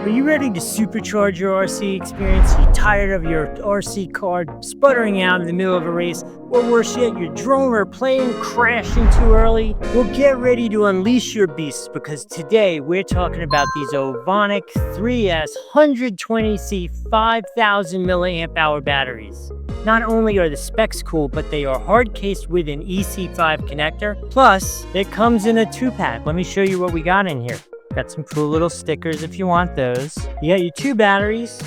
Are you ready to supercharge your RC experience? Are you tired of your RC car sputtering out in the middle of a race? Or worse yet, your drone or plane crashing too early? Well, get ready to unleash your beasts, because today we're talking about these OVONIC 3S 120C 5000 milliamp hour batteries. Not only are the specs cool, but they are hard cased with an EC5 connector. Plus, it comes in a 2-pack. Let me show you what we got in here. Got some cool little stickers if you want those. You got your 2 batteries,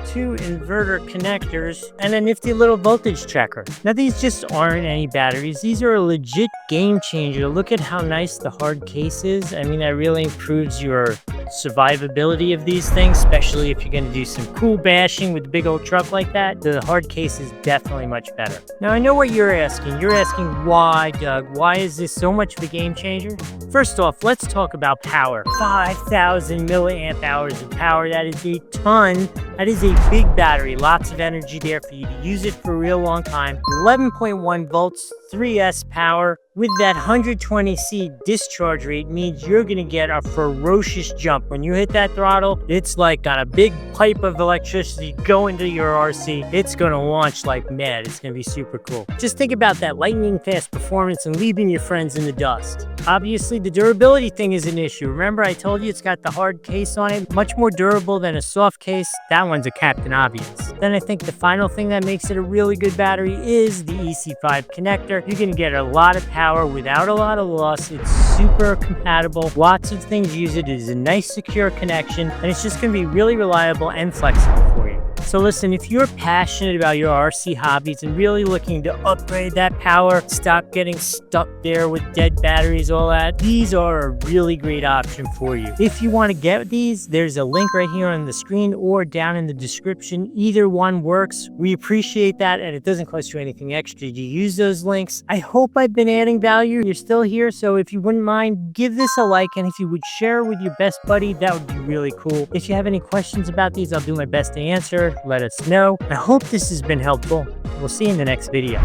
2 inverter connectors, and a nifty little voltage checker. Now these just aren't any batteries. These are a legit game changer. Look at how nice the hard case is. I mean, that really improves your survivability of these things, especially if you're going to do some cool bashing with a big old truck like that. The hard case is definitely much better. Now I know what you're asking. You're asking why, Doug? Why is this so much of a game changer? First off, let's talk about power. 5,000 milliamp hours of power. That is a ton. That is a big battery. Lots of energy there for you to use it for a real long time. 11.1 volts, 3S power. With that 120C discharge rate means you're going to get a ferocious jump. When you hit that throttle, it's like got a big pipe of electricity going to your RC. It's going to launch like mad. It's going to be super cool. Just think about that lightning fast performance and leaving your friends in the dust. Obviously, the durability thing is an issue. Remember, I told you it's got the hard case on it, much more durable than a soft case. That one's a Captain Obvious. Then I think the final thing that makes it a really good battery is the EC5 connector. You're going to get a lot of power without a lot of loss. It's super compatible. Lots of things use it. It is a nice, secure connection, and it's just going to be really reliable and flexible for you. So listen, if you're passionate about your RC hobbies and really looking to upgrade that power, stop getting stuck there with dead batteries, all that, these are a really great option for you. If you want to get these, there's a link right here on the screen or down in the description. Either one works. We appreciate that, and it doesn't cost you anything extra to use those links. I hope I've been adding value. You're still here, so if you wouldn't mind, give this a like, and if you would share with your best buddy, that would be really cool. If you have any questions about these, I'll do my best to answer. Let us know. I hope this has been helpful. We'll see you in the next video.